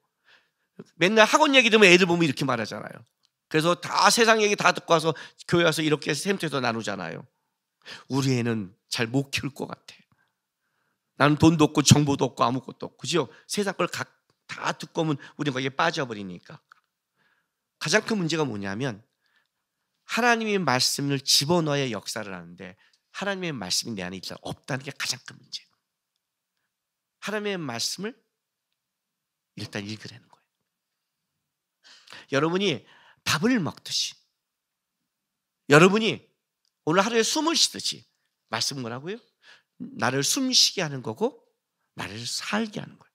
맨날 학원 얘기 들으면 애들 보면 이렇게 말하잖아요. 그래서 다 세상 얘기 다 듣고 와서 교회 와서 이렇게 샘터에서 나누잖아요. 우리 애는 잘 못 키울 것 같아. 나는 돈도 없고 정보도 없고 아무것도 없고, 그죠? 세상 걸 다 듣고 오면 우리는 거기에 빠져버리니까. 가장 큰 문제가 뭐냐면 하나님의 말씀을 집어넣어야 역사를 하는데 하나님의 말씀이 내 안에 없다는 게 가장 큰 문제예요. 하나님의 말씀을 일단 읽으라는 거예요. 여러분이 밥을 먹듯이, 여러분이 오늘 하루에 숨을 쉬듯이 말씀은 뭐라고요? 나를 숨쉬게 하는 거고 나를 살게 하는 거예요.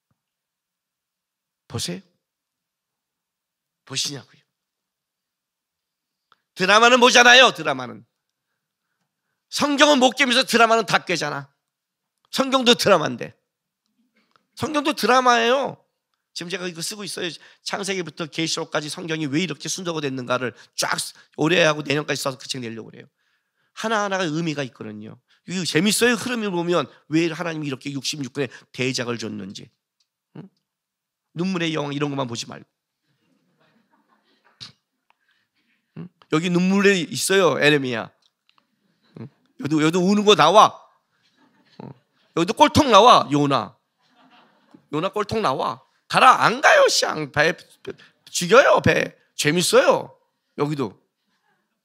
보세요. 보시냐고요. 드라마는 보잖아요. 드라마는. 성경은 못 깨면서 드라마는 다 깨잖아. 성경도 드라마인데. 성경도 드라마예요. 지금 제가 이거 쓰고 있어요. 창세기부터 계시록까지 성경이 왜 이렇게 순서가 됐는가를 쫙 올해하고 내년까지 써서 그 책 내려고 그래요. 하나하나가 의미가 있거든요. 이거 재밌어요. 흐름을 보면 왜 하나님이 이렇게 66권의 대작을 줬는지. 응? 눈물의 여왕 이런 것만 보지 말고. 응? 여기 눈물에 있어요. 에레미야. 응? 여기도 우는 거 나와. 여기도 꼴통 나와. 요나 꼴통 나와. 가라. 안 가요. 배 죽여요. 배. 재밌어요. 여기도.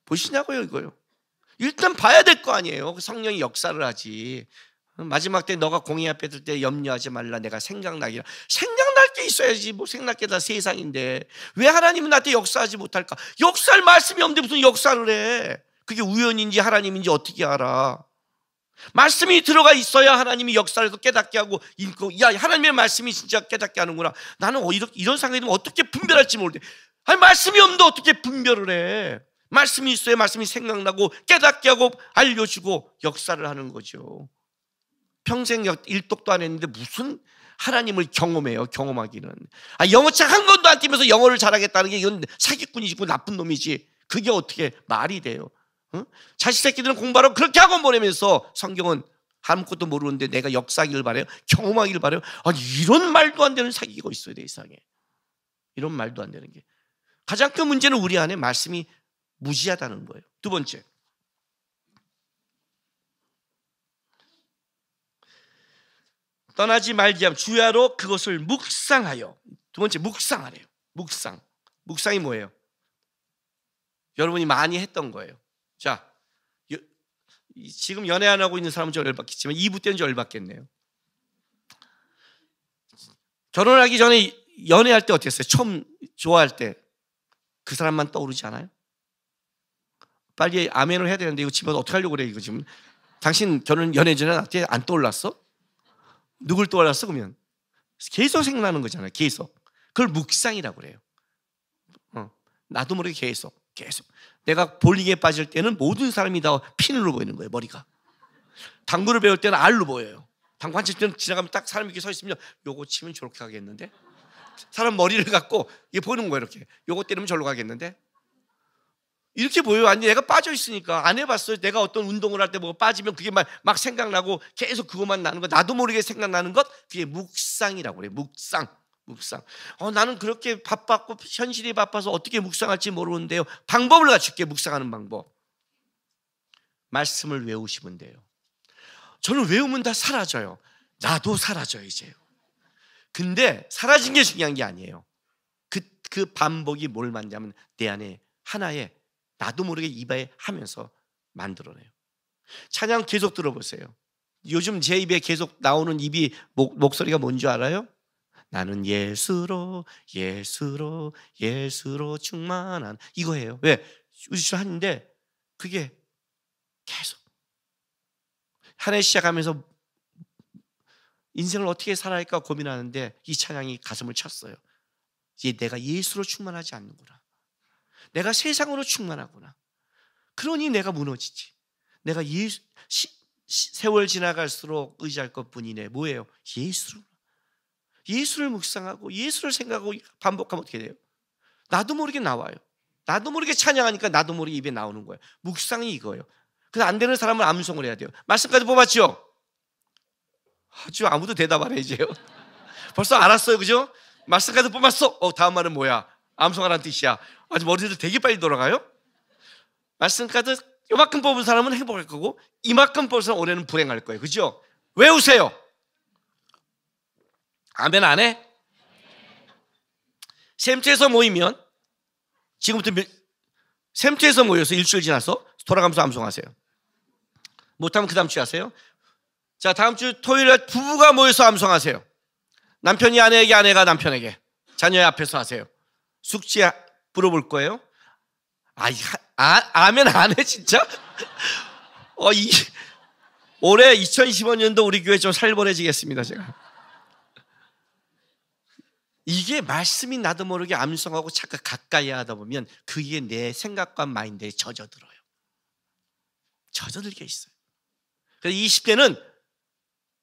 보시냐고요 이거요. 일단 봐야 될 거 아니에요. 성령이 역사를 하지. 마지막 때 너가 공의 앞에 들 때 염려하지 말라. 내가 생각나기라. 생각날 게 있어야지. 뭐 생각날 게 다 세상인데 왜 하나님은 나한테 역사하지 못할까? 역사할 말씀이 없는데 무슨 역사를 해. 그게 우연인지 하나님인지 어떻게 알아? 말씀이 들어가 있어야 하나님이 역사를 깨닫게 하고, 야 하나님의 말씀이 진짜 깨닫게 하는구나. 나는 이런 상황이 되면 어떻게 분별할지 모르겠대. 아니 말씀이 없는데 어떻게 분별을 해. 말씀이 있어야 말씀이 생각나고 깨닫게 하고 알려주고 역사를 하는 거죠. 평생 일독도 안 했는데 무슨 하나님을 경험해요. 경험하기는. 영어책 한 권도 안 띄면서 영어를 잘하겠다는 게 이건 사기꾼이지 나쁜 놈이지. 그게 어떻게 말이 돼요. 응? 자식 새끼들은 공부하라고 그렇게 학원 보내면서 성경은 아무것도 모르는데 내가 역사하기를 바래요. 경험하기를 바래요. 아니 이런 말도 안 되는 사기가 있어요. 내 세상에. 이런 말도 안 되는 게. 가장 큰 문제는 우리 안에 말씀이 무지하다는 거예요. 두 번째, 떠나지 말지 함 주야로 그것을 묵상하여. 두 번째, 묵상하래요. 묵상이 뭐예요? 여러분이 많이 했던 거예요. 자, 지금 연애 안 하고 있는 사람은 좀 열받겠지만 2부 때는 좀 열받겠네요. 결혼하기 전에 연애할 때 어땠어요? 처음 좋아할 때 그 사람만 떠오르지 않아요? 빨리 아멘을 해야 되는데 이거 집에서 어떻게 하려고 그래? 이거 지금 당신 결혼 연애 전에 나한테 안 떠올랐어? 누굴 떠올랐어? 그러면 계속 생각나는 거잖아요. 계속. 그걸 묵상이라고 그래요. 나도 모르게 계속 내가 볼링에 빠질 때는 모든 사람이 다 핀으로 보이는 거예요. 머리가. 당구를 배울 때는 알로 보여요. 당구 한 칠 때는 지나가면 딱 사람이 이렇게 서 있으면 요거 치면 저렇게 가겠는데, 사람 머리를 갖고 이게 보는 거예요. 이렇게 요거 때리면 저로 가겠는데, 이렇게 보여요. 아니 내가 빠져 있으니까 안 해봤어요. 내가 어떤 운동을 할 때 뭐 빠지면 그게 막 생각나고 계속 그것만 나는 것, 나도 모르게 생각나는 것, 그게 묵상이라고 그래요. 묵상. 나는 그렇게 바빴고 현실이 바빠서 어떻게 묵상할지 모르는데요. 방법을 갖출게. 묵상하는 방법. 말씀을 외우시면 돼요. 저는 외우면 다 사라져요. 나도 사라져요 이제요. 근데 사라진 게 중요한 게 아니에요. 그 반복이 뭘 만드냐면 내 안에 하나의 나도 모르게 입에 하면서 만들어내요. 찬양 계속 들어보세요. 요즘 제 입에 계속 나오는 목소리가 뭔지 알아요? 나는 예수로 충만한, 이거예요. 왜? 우리 하는데 그게 계속 한 해 시작하면서 인생을 어떻게 살아야 할까 고민하는데 이 찬양이 가슴을 쳤어요. 이제 내가 예수로 충만하지 않는구나. 내가 세상으로 충만하구나. 그러니 내가 무너지지. 내가 세월 지나갈수록 의지할 것뿐이네. 뭐예요? 예수를 묵상하고 예수를 생각하고 반복하면 어떻게 돼요? 나도 모르게 나와요. 나도 모르게 찬양하니까 나도 모르게 입에 나오는 거예요. 묵상이 이거예요. 그래서 안 되는 사람은 암송을 해야 돼요. 말씀까지 뽑았죠? 아주 아무도 대답 안 해 이제요. 벌써 알았어요, 그죠? 말씀까지 뽑았어. 다음 말은 뭐야? 암송하라는 뜻이야. 아주 머리들 되게 빨리 돌아가요. 말씀까지 요만큼 뽑은 사람은 행복할 거고 이만큼 뽑은 사람은 올해는 불행할 거예요. 그죠? 외우세요. 아멘 안 해? 샘트에서 모이면 지금부터 샘트에서 모여서 일주일 지나서 돌아가면서 암송하세요. 못하면 그 다음 주에 하세요. 자, 다음 주 토요일에 부부가 모여서 암송하세요. 남편이 아내에게, 아내가 남편에게, 자녀의 앞에서 하세요. 숙제 물어볼 거예요. 아멘 안 해 진짜? 올해 2015년도 우리 교회 좀 살벌해지겠습니다 제가. 이게 말씀이 나도 모르게 암송하고 잠깐 가까이 하다 보면 그게 내 생각과 마인드에 젖어들어요. 젖어들게 있어요. 그래서 20대는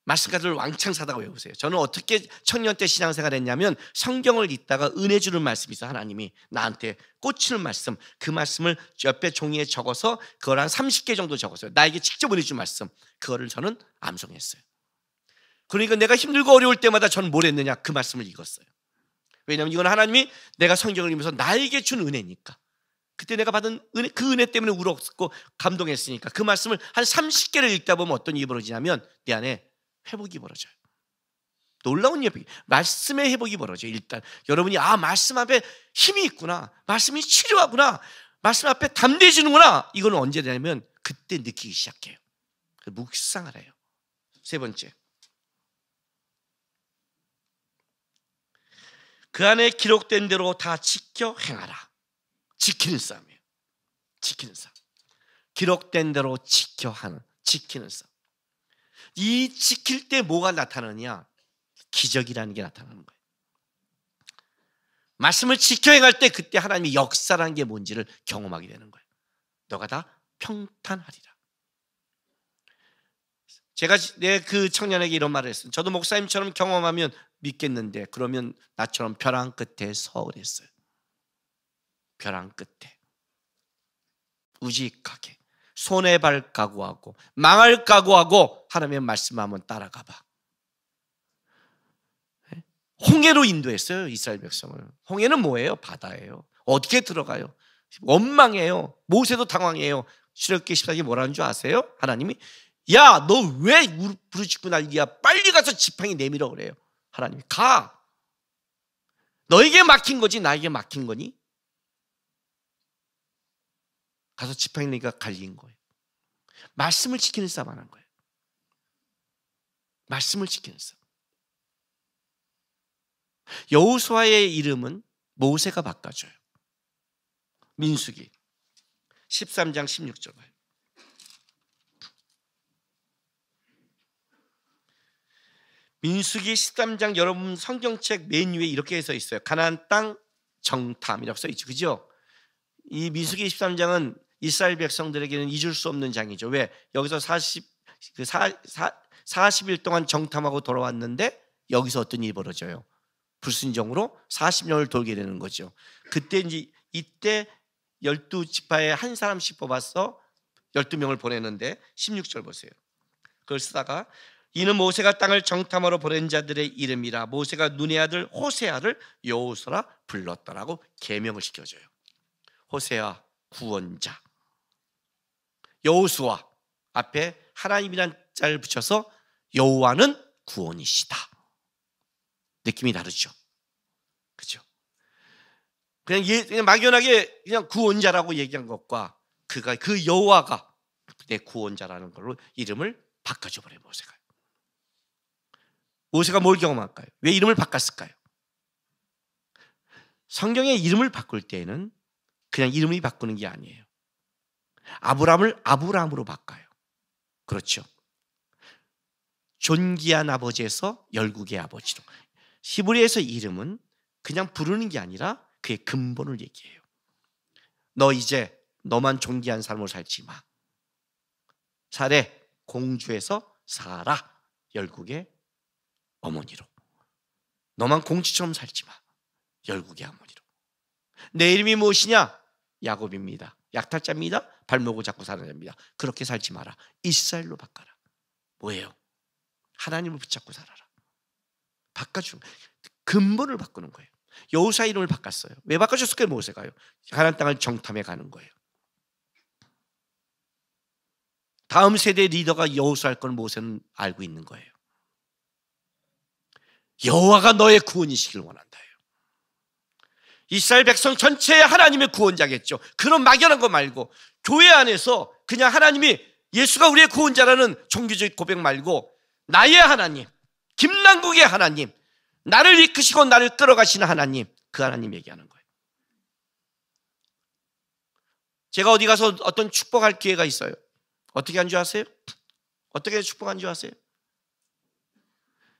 말씀까지를 왕창 사다가 외우세요. 저는 어떻게 청년 때 신앙생활 했냐면 성경을 읽다가 은혜 주는 말씀이 있어요. 하나님이 나한테 꽂히는 말씀, 그 말씀을 옆에 종이에 적어서 그걸 한 30개 정도 적었어요. 나에게 직접 은혜 준 말씀, 그거를 저는 암송했어요. 그러니까 내가 힘들고 어려울 때마다 저는 뭘 했느냐? 그 말씀을 읽었어요. 왜냐하면 이건 하나님이 내가 성경을 읽으면서 나에게 준 은혜니까. 그때 내가 받은 은혜, 그 은혜 때문에 울었고 감동했으니까 그 말씀을 한 30개를 읽다 보면 어떤 일이 벌어지냐면 내 안에 회복이 벌어져요. 놀라운 회복이, 말씀의 회복이 벌어져요. 일단 여러분이 말씀 앞에 힘이 있구나, 말씀이 치료하구나, 말씀 앞에 담대해지는구나, 이거는 언제 되냐면 그때 느끼기 시작해요. 묵상을 해요. 세 번째, 그 안에 기록된 대로 다 지켜 행하라. 지키는 싸움이에요. 지키는 싸움. 기록된 대로 지키는 싸움. 이 지킬 때 뭐가 나타나느냐? 기적이라는 게 나타나는 거예요. 말씀을 지켜 행할 때 그때 하나님이 역사라는 게 뭔지를 경험하게 되는 거예요. 너가 다 평탄하리라. 제가 그 청년에게 이런 말을 했어요. 저도 목사님처럼 경험하면 믿겠는데 그러면 나처럼 벼랑 끝에 서울했어요. 벼랑 끝에 우직하게 손해발 각오하고 망할 각오하고 하나님의 말씀 한번 따라가 봐. 홍해로 인도했어요. 이스라엘 백성을. 홍해는 뭐예요? 바다예요. 어떻게 들어가요? 원망해요. 모세도 당황해요. 출애굽기 14장에 뭐라는 줄 아세요? 하나님이 야, 너 왜 부르짖고 난리야? 빨리 가서 지팡이 내밀어 그래요. 하나님이 가. 너에게 막힌 거지 나에게 막힌 거니? 가서 지팡이 내가 갈린 거예요. 말씀을 지키는 싸움 안 한 거예요. 말씀을 지키는 싸움. 여호수아의 이름은 모세가 바꿔줘요. 민수기 13장 16절 봐요. 민수기 13장 여러분 성경책 맨 위에 이렇게 써 있어요. 가나안 땅 정탐이라고 써 있죠. 그죠? 이 민수기 13장은 이스라엘 백성들에게는 잊을 수 없는 장이죠. 왜? 여기서 40일 동안 정탐하고 돌아왔는데 여기서 어떤 일이 벌어져요? 불순종으로 40년을 돌게 되는 거죠. 그때 이때 12지파에 한 사람씩 뽑아서 12명을 보내는데 16절 보세요. 그걸 쓰다가 이는 모세가 땅을 정탐하러 보낸 자들의 이름이라 모세가 눈의 아들 호세아를 여호수아라 불렀더라고 계명을 시켜줘요. 호세아 구원자, 여호수아 앞에 하나님이란 자를 붙여서 여호와는 구원이시다. 느낌이 다르죠. 그렇죠? 그냥 막연하게 그냥 구원자라고 얘기한 것과 그 여호와가 내 구원자라는 걸로 이름을 바꿔줘 버려요. 모세가 뭘 경험할까요? 왜 이름을 바꿨을까요? 성경의 이름을 바꿀 때에는 그냥 이름이 바꾸는 게 아니에요. 아브람을 아브람으로 바꿔요. 그렇죠? 존귀한 아버지에서 열국의 아버지로. 히브리에서 이름은 그냥 부르는 게 아니라 그의 근본을 얘기해요. 너 이제 너만 존귀한 삶을 살지 마. 차례 공주에서 살아. 열국의 어머니로. 너만 공주처럼 살지 마. 열국의 어머니로. 내 이름이 무엇이냐? 야곱입니다. 약탈자입니다. 발목을 잡고 사는 자입니다. 그렇게 살지 마라. 이스라엘로 바꿔라. 뭐예요? 하나님을 붙잡고 살아라. 바꿔주는 거예요. 근본을 바꾸는 거예요. 여호수아 이름을 바꿨어요. 왜 바꿔줬을까요? 모세가요. 가나안 땅을 정탐해 가는 거예요. 다음 세대 리더가 여호수아일 걸 모세는 알고 있는 거예요. 여호와가 너의 구원이시길 원한다. 이스라엘 백성 전체의 하나님의 구원자겠죠. 그런 막연한 거 말고 교회 안에서 그냥 하나님이 예수가 우리의 구원자라는 종교적 고백 말고 나의 하나님, 김남국의 하나님, 나를 이끄시고 나를 끌어가시는 하나님, 그 하나님 얘기하는 거예요. 제가 어디 가서 어떤 축복할 기회가 있어요. 어떻게 한 줄 아세요? 어떻게 축복한 줄 아세요?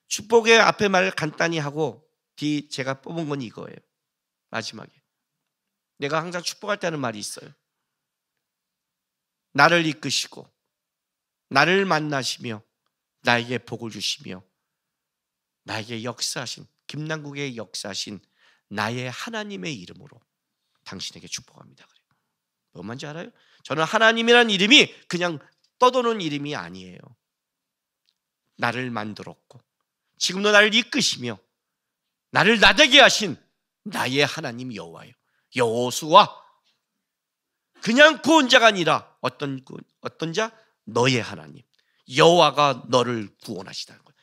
축복의 앞에 말을 간단히 하고 뒤 제가 뽑은 건 이거예요. 마지막에 내가 항상 축복할 때 하는 말이 있어요. 나를 이끄시고 나를 만나시며 나에게 복을 주시며 나에게 역사하신 김남국의 역사하신 나의 하나님의 이름으로 당신에게 축복합니다. 그래요. 뭔지 알아요? 저는 하나님이라는 이름이 그냥 떠도는 이름이 아니에요. 나를 만들었고 지금도 나를 이끄시며 나를 나되게 하신 나의 하나님 여호와요. 여호수아. 그냥 구원자가 아니라 어떤 자? 너의 하나님. 여호와가 너를 구원하시다는 거예요.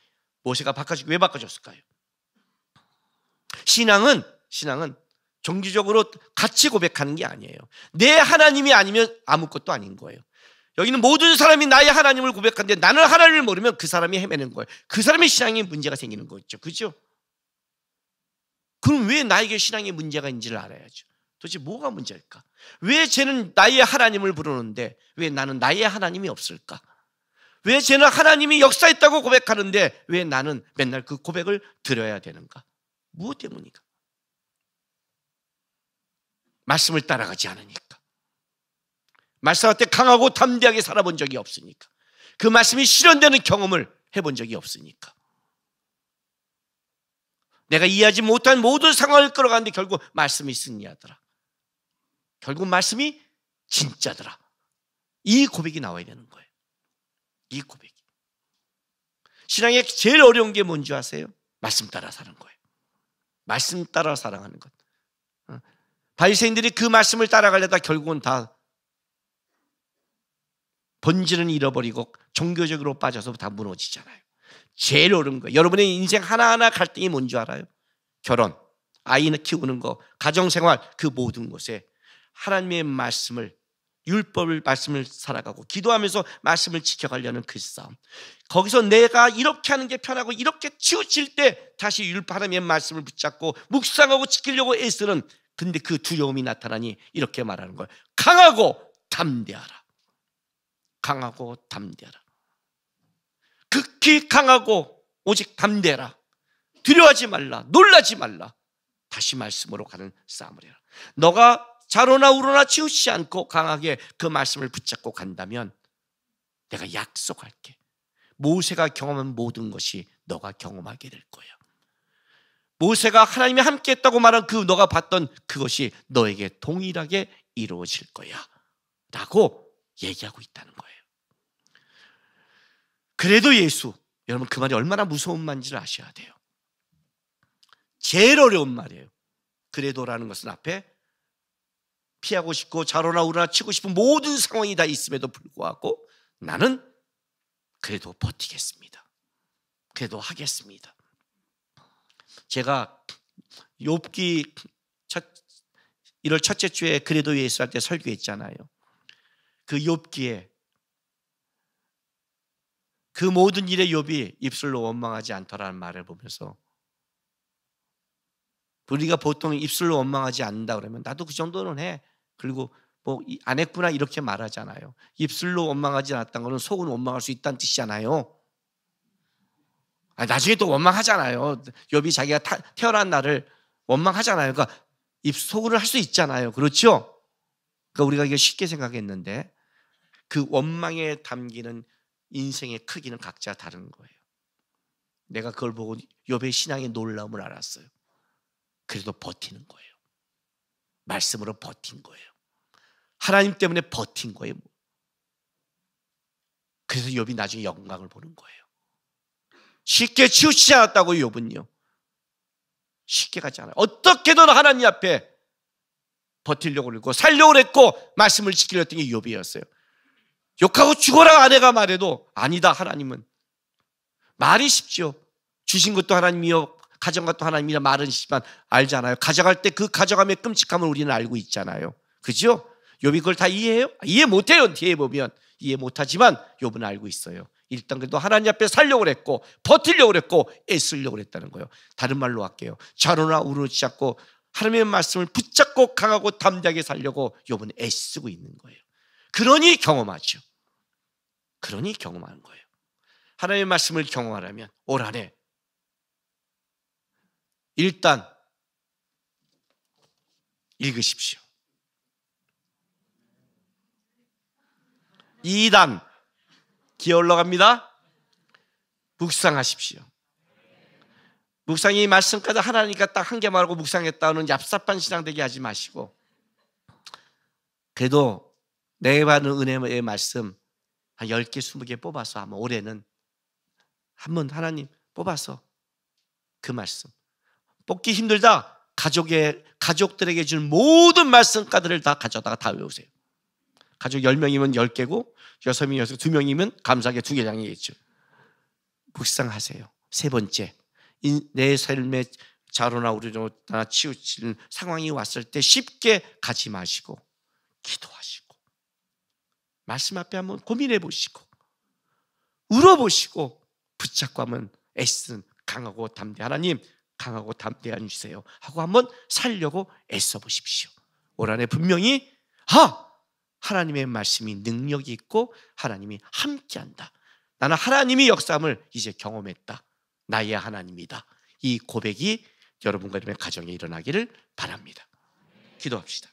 모세가 왜 바꿔줬을까요? 신앙은 정기적으로 같이 고백하는 게 아니에요. 내 하나님이 아니면 아무것도 아닌 거예요. 여기는 모든 사람이 나의 하나님을 고백하는데 나는 하나님을 모르면 그 사람이 헤매는 거예요. 그 사람의 신앙에 문제가 생기는 거죠. 그렇죠? 그럼 왜 나에게 신앙에 문제가 있는지를 알아야죠. 도대체 뭐가 문제일까? 왜 쟤는 나의 하나님을 부르는데 왜 나는 나의 하나님이 없을까? 왜 쟤는 하나님이 역사했다고 고백하는데 왜 나는 맨날 그 고백을 들어야 되는가? 무엇 때문이니까? 말씀을 따라가지 않으니까. 말씀할 때 강하고 담대하게 살아본 적이 없으니까. 그 말씀이 실현되는 경험을 해본 적이 없으니까. 내가 이해하지 못한 모든 상황을 끌어가는데 결국 말씀이 승리하더라. 결국 말씀이 진짜더라. 이 고백이 나와야 되는 거예요. 이 고백이. 신앙의 제일 어려운 게 뭔지 아세요? 말씀 따라 사는 거예요. 말씀 따라 살아가는 것. 바리새인들이 그 말씀을 따라가려다 결국은 다 본질은 잃어버리고 종교적으로 빠져서 다 무너지잖아요. 제일 어려운 거예요. 여러분의 인생 하나하나 갈등이 뭔지 알아요? 결혼, 아이 키우는 거, 가정생활, 그 모든 것에 하나님의 말씀을, 율법을 말씀을 살아가고 기도하면서 말씀을 지켜가려는 그 싸움. 거기서 내가 이렇게 하는 게 편하고 이렇게 치우칠 때 다시 하나님의 말씀을 붙잡고 묵상하고 지키려고 애쓰는, 근데 그 두려움이 나타나니 이렇게 말하는 거예요. 강하고 담대하라. 강하고 담대하라. 극히 강하고 오직 담대하라. 두려워하지 말라. 놀라지 말라. 다시 말씀으로 가는 싸움을 해라. 너가 좌로나 우로나 치우치지 않고 강하게 그 말씀을 붙잡고 간다면 내가 약속할게. 모세가 경험한 모든 것이 너가 경험하게 될 거야. 모세가 하나님이 함께 했다고 말한 그 너가 봤던 그것이 너에게 동일하게 이루어질 거야 라고 얘기하고 있다는 거예요. 그래도 예수, 여러분 그 말이 얼마나 무서운 말인지를 아셔야 돼요. 제일 어려운 말이에요. 그래도라는 것은 앞에 피하고 싶고 좌로나 우로나 치고 싶은 모든 상황이 다 있음에도 불구하고 나는 그래도 버티겠습니다. 그래도 하겠습니다. 제가 욥기 1월 첫째 주에 그래도 예수 할 때 설교했잖아요. 그 욥기에 그 모든 일에 욥이 입술로 원망하지 않더라는 말을 보면서 우리가 보통 입술로 원망하지 않는다 그러면 나도 그 정도는 해. 그리고 뭐 안 했구나 이렇게 말하잖아요. 입술로 원망하지 않았다는 것은 속은 원망할 수 있다는 뜻이잖아요. 나중에 또 원망하잖아요. 욥이 자기가 태어난 날을 원망하잖아요. 그러니까 속으로 할 수 있잖아요. 그렇죠? 그러니까 우리가 이게 쉽게 생각했는데 그 원망에 담기는 인생의 크기는 각자 다른 거예요. 내가 그걸 보고 욥의 신앙의 놀라움을 알았어요. 그래도 버티는 거예요. 말씀으로 버틴 거예요. 하나님 때문에 버틴 거예요. 그래서 욥이 나중에 영광을 보는 거예요. 쉽게 치우치지 않았다고 욥은요. 쉽게 가지 않아요. 어떻게든 하나님 앞에 버티려고 그랬고 살려고 했고 말씀을 지키려 했던 게 욥이었어요. 욕하고 죽어라 아내가 말해도 아니다 하나님은. 말이 쉽죠. 주신 것도 하나님이요 가져간 것도 하나님이라 말은 쉽지만 알잖아요. 가져갈 때 그 가져감의 끔찍함을 우리는 알고 있잖아요. 그죠? 욥이 그걸 다 이해해요? 이해 못해요. 뒤에 보면 이해 못하지만 욥은 알고 있어요. 일단 그래도 하나님 앞에 살려고 했고 버티려고 했고 애쓰려고 했다는 거예요. 다른 말로 할게요. 좌로나 우로나 잡고 하나님의 말씀을 붙잡고 강하고 담대하게 살려고 욥은 애쓰고 있는 거예요. 그러니 경험하죠. 그러니 경험하는 거예요. 하나님의 말씀을 경험하려면 올 한 해 일단 읽으십시오. 2단 기어 올라갑니다. 묵상하십시오. 묵상이 말씀까지 하나니까 딱 한 개만 하고 묵상했다는 얍삽한 신앙 되게 하지 마시고 그래도 내게 받는 은혜의 말씀 한 10개, 20개 뽑아서 아마 올해는 한번 하나님 뽑아서 그 말씀 뽑기 힘들다. 가족들에게 준 모든 말씀가들을 다 가져다가 다 외우세요. 가족 10명이면 10개고 6명이어서 2명이면 감사하게 2개장이겠죠. 묵상하세요. 세 번째, 내 삶의 좌로나 우로나 치우치는 상황이 왔을 때 쉽게 가지 마시고 기도하시고 말씀 앞에 한번 고민해 보시고 울어보시고 붙잡고 하면 애쓰는 강하고 담대 하나님 강하고 담대한 주세요 하고 한번 살려고 애써 보십시오. 올 한해 분명히 하나님의 말씀이 능력이 있고 하나님이 함께한다. 나는 하나님이 역사함을 이제 경험했다. 나의 하나님이다. 이 고백이 여러분과 여러분의 가정에 일어나기를 바랍니다. 기도합시다.